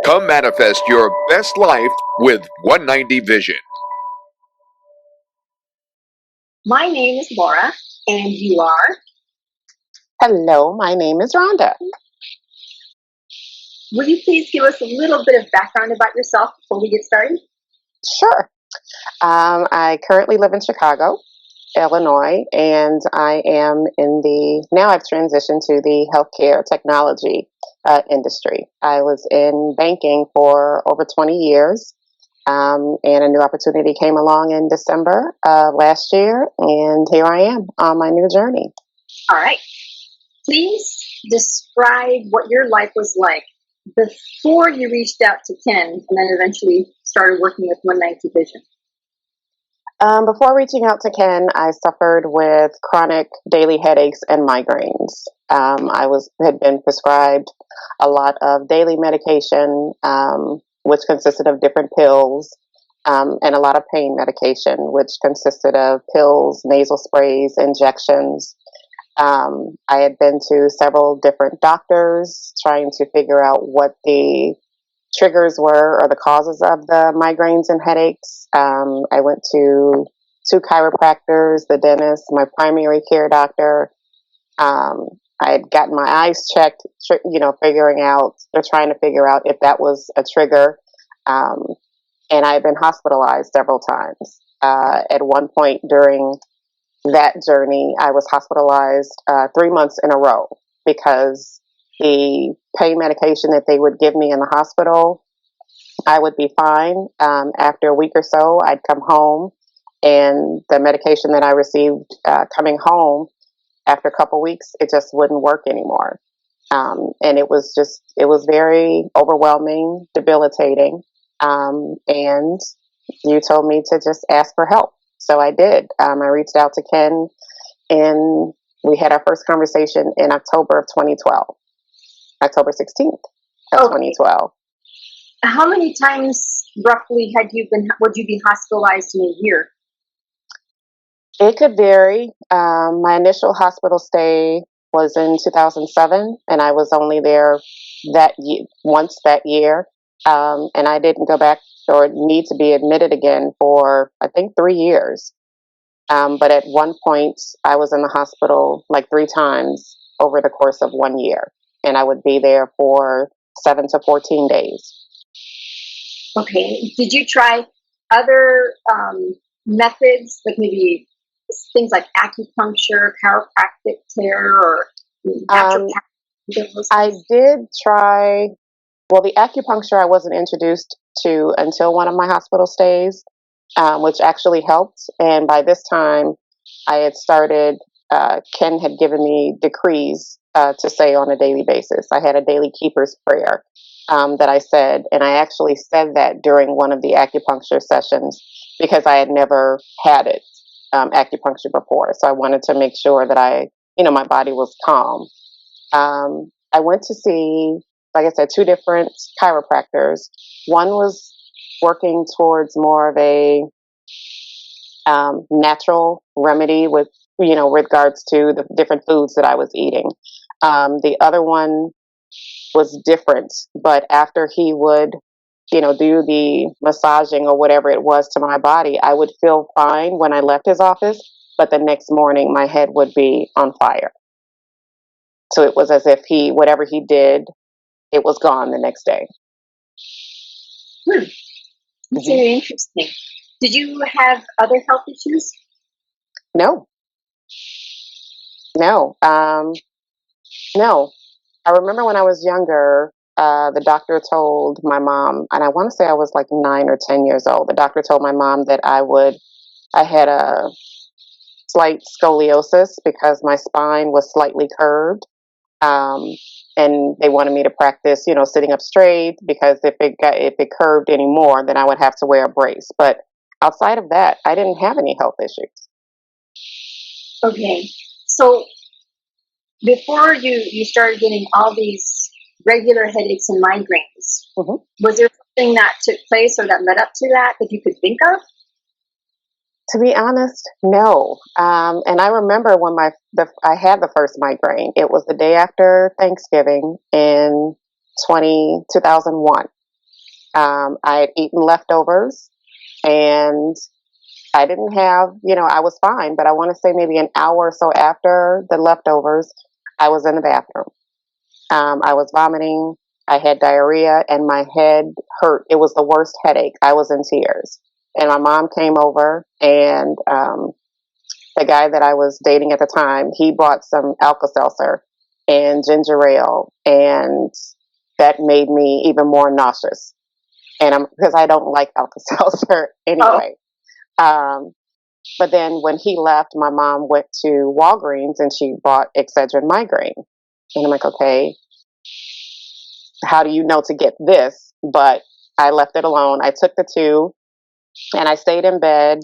Come manifest your best life with 190 Vision. My name is Laura, and you are? Hello, my name is Rhonda. Will you please give us a little bit of background about yourself before we get started? Sure. I currently live in Chicago, Illinois, and I am now I've transitioned to the healthcare technology industry. I was in banking for over 20 years, and a new opportunity came along in December last year, and here I am on my new journey. All right. Please describe what your life was like before you reached out to Ken and then eventually started working with 190 Vision. Before reaching out to Ken, I suffered with chronic daily headaches and migraines. I had been prescribed a lot of daily medication, which consisted of different pills, and a lot of pain medication, which consisted of pills, nasal sprays, injections. I had been to several different doctors trying to figure out what the triggers were or the causes of the migraines and headaches. I went to 2 chiropractors, the dentist, my primary care doctor. I had gotten my eyes checked, trying to figure out if that was a trigger. And I had been hospitalized several times. At one point during that journey, I was hospitalized 3 months in a row because the pain medication that they would give me in the hospital, I would be fine. After a week or so, I'd come home, and the medication that I received coming home after a couple weeks, it just wouldn't work anymore. And it was very overwhelming, debilitating. And you told me to just ask for help. So I did. I reached out to Ken, and we had our first conversation in October of 2012. October 16th of 2012. How many times roughly would you be hospitalized in a year? It could vary. My initial hospital stay was in 2007, and I was only there once that year. And I didn't go back or need to be admitted again for, I think, 3 years. But at one point, I was in the hospital like 3 times over the course of 1 year. And I would be there for 7 to 14 days. Okay. Did you try other methods, like maybe things like acupuncture, chiropractic care, or natural? I did try. Well, the acupuncture I wasn't introduced to until one of my hospital stays, which actually helped. And by this time, I had started. Ken had given me decrees to say on a daily basis. I had a daily keeper's prayer that I said, and I actually said that during one of the acupuncture sessions because I had never had it acupuncture before. So I wanted to make sure that my body was calm. I went to see, like I said, 2 different chiropractors. One was working towards more of a natural remedy with regards to the different foods that I was eating. The other one was different, but after he would, do the massaging or whatever it was to my body, I would feel fine when I left his office, but the next morning my head would be on fire. So it was as if whatever he did, it was gone the next day. That's very interesting. Did you have other health issues? No. No. I remember when I was younger, the doctor told my mom, and I want to say I was like 9 or 10 years old. The doctor told my mom that I had a slight scoliosis because my spine was slightly curved. And they wanted me to practice, sitting up straight, because if it curved anymore, then I would have to wear a brace. But outside of that, I didn't have any health issues. Okay. So before you started getting all these regular headaches and migraines, was there something that took place or that led up to that you could think of? To be honest, no. And I remember when I had the first migraine. It was the day after Thanksgiving in 2001. I had eaten leftovers, and I didn't have, I was fine, but I want to say maybe an hour or so after the leftovers, I was in the bathroom. I was vomiting. I had diarrhea, and my head hurt. It was the worst headache. I was in tears. And my mom came over, and the guy that I was dating at the time, he bought some Alka-Seltzer and ginger ale, and that made me even more nauseous. And because I don't like Alka-Seltzer anyway. But then when he left, my mom went to Walgreens and she bought Excedrin Migraine. And I'm like, okay, how do you know to get this? But I left it alone. I took the two and I stayed in bed.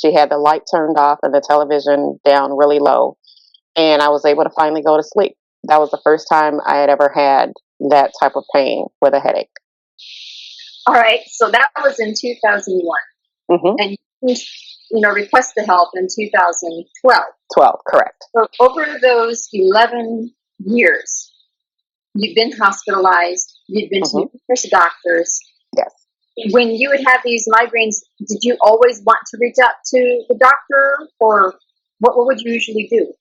She had the light turned off and the television down really low. And I was able to finally go to sleep. That was the first time I had ever had that type of pain with a headache. All right. So that was in 2001. Mm-hmm. And you requested help in 2012. 12, correct. So over those 11 years, you've been hospitalized, you've been to numerous doctors. Yes. When you would have these migraines, did you always want to reach out to the doctor, or what would you usually do?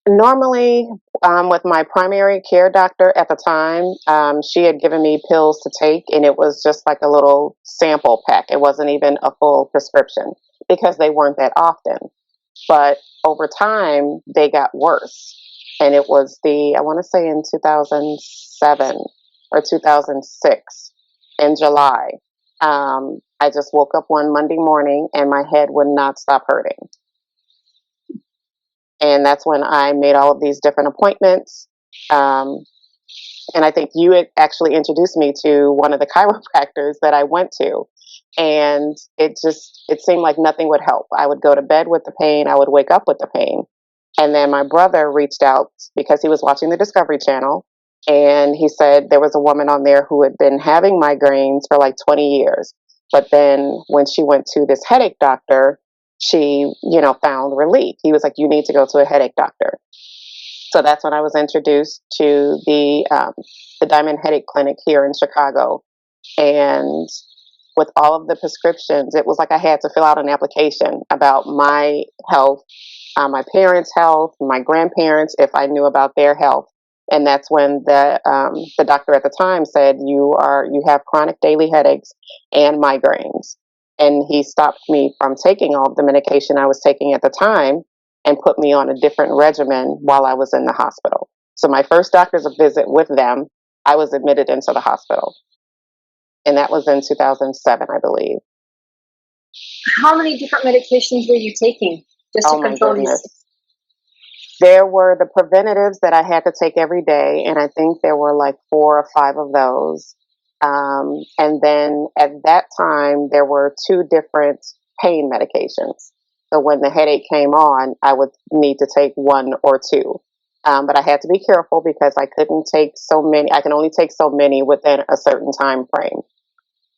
Normally, with my primary care doctor at the time, she had given me pills to take, and it was just like a little sample pack. It wasn't even a full prescription because they weren't that often. But over time, they got worse. And it was I want to say in 2007 or 2006 in July, I just woke up one Monday morning and my head would not stop hurting. And that's when I made all of these different appointments. And I think you had actually introduced me to one of the chiropractors that I went to. And it seemed like nothing would help. I would go to bed with the pain. I would wake up with the pain. And then my brother reached out because he was watching the Discovery Channel. And he said there was a woman on there who had been having migraines for like 20 years. But then when she went to this headache doctor, she, found relief. He was like, you need to go to a headache doctor. So that's when I was introduced to the Diamond Headache Clinic here in Chicago. And with all of the prescriptions, it was like I had to fill out an application about my health, my parents' health, my grandparents, if I knew about their health. And that's when the doctor at the time said, you have chronic daily headaches and migraines. And he stopped me from taking all of the medication I was taking at the time and put me on a different regimen while I was in the hospital. So my first doctor's visit with them, I was admitted into the hospital. And that was in 2007, I believe. How many different medications were you taking just to control these? There were the preventatives that I had to take every day, and I think there were like 4 or 5 of those. And then at that time, there were 2 different pain medications. So when the headache came on, I would need to take 1 or 2. But I had to be careful because I couldn't take so many. I can only take so many within a certain time frame.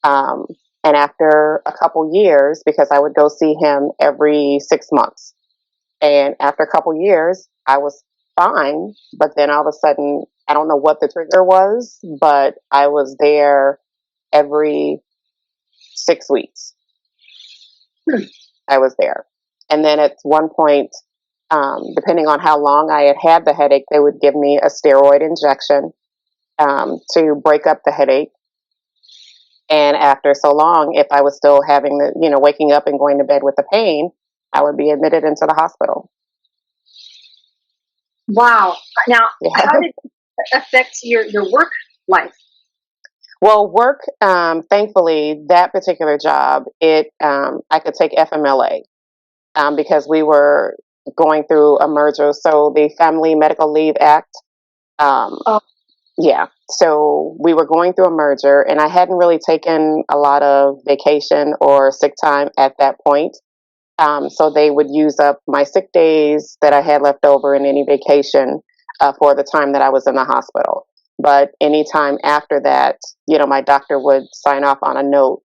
And after a couple years, because I would go see him every 6 months. And after a couple years, I was fine. But then all of a sudden, I don't know what the trigger was, but I was there every 6 weeks. I was there. And then at one point, depending on how long I had the headache, they would give me a steroid injection to break up the headache. And after so long, if I was still having waking up and going to bed with the pain, I would be admitted into the hospital. Wow. Now, how did it affect your work life? Well, work, thankfully, that particular job, I could take FMLA because we were going through a merger. So the Family Medical Leave Act, yeah. So we were going through a merger, and I hadn't really taken a lot of vacation or sick time at that point. So they would use up my sick days that I had left over and any vacation for the time that I was in the hospital. But anytime after that, my doctor would sign off on a note,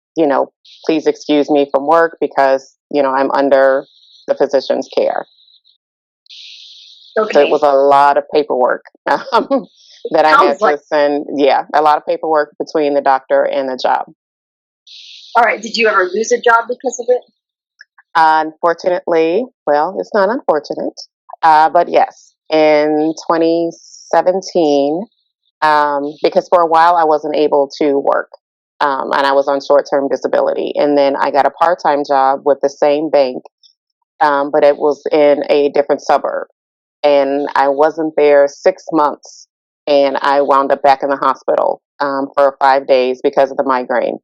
please excuse me from work because, I'm under the physician's care. Okay. So it was a lot of paperwork that I had to send. Yeah, a lot of paperwork between the doctor and the job. All right. Did you ever lose a job because of it? Unfortunately, well, it's not unfortunate, but yes, in 2017, because for a while I wasn't able to work, and I was on short-term disability, and then I got a part-time job with the same bank, but it was in a different suburb, and I wasn't there 6 months, and I wound up back in the hospital for 5 days because of the migraine.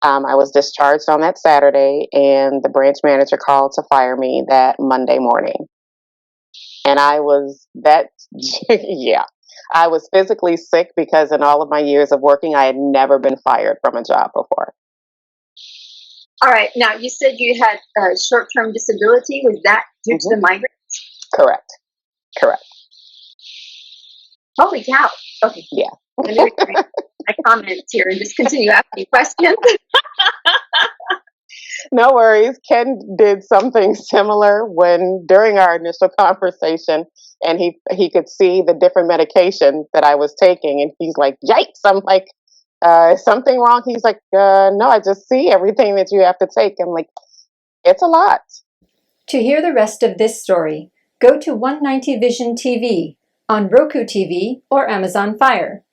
I was discharged on that Saturday, and the branch manager called to fire me that Monday morning. And I was that, yeah, I was physically sick because in all of my years of working, I had never been fired from a job before. All right. Now, you said you had short-term disability. Was that due to the migraine? Correct. Correct. Holy cow. Okay. Yeah. Let me read my comments here and just continue asking questions. No worries. Ken did something similar when during our initial conversation, and he could see the different medication that I was taking, and he's like, "Yikes!" I'm like, "Is something wrong?" He's like, "No, I just see everything that you have to take." I'm like, "It's a lot." To hear the rest of this story, go to 190 Vision TV on Roku TV or Amazon Fire.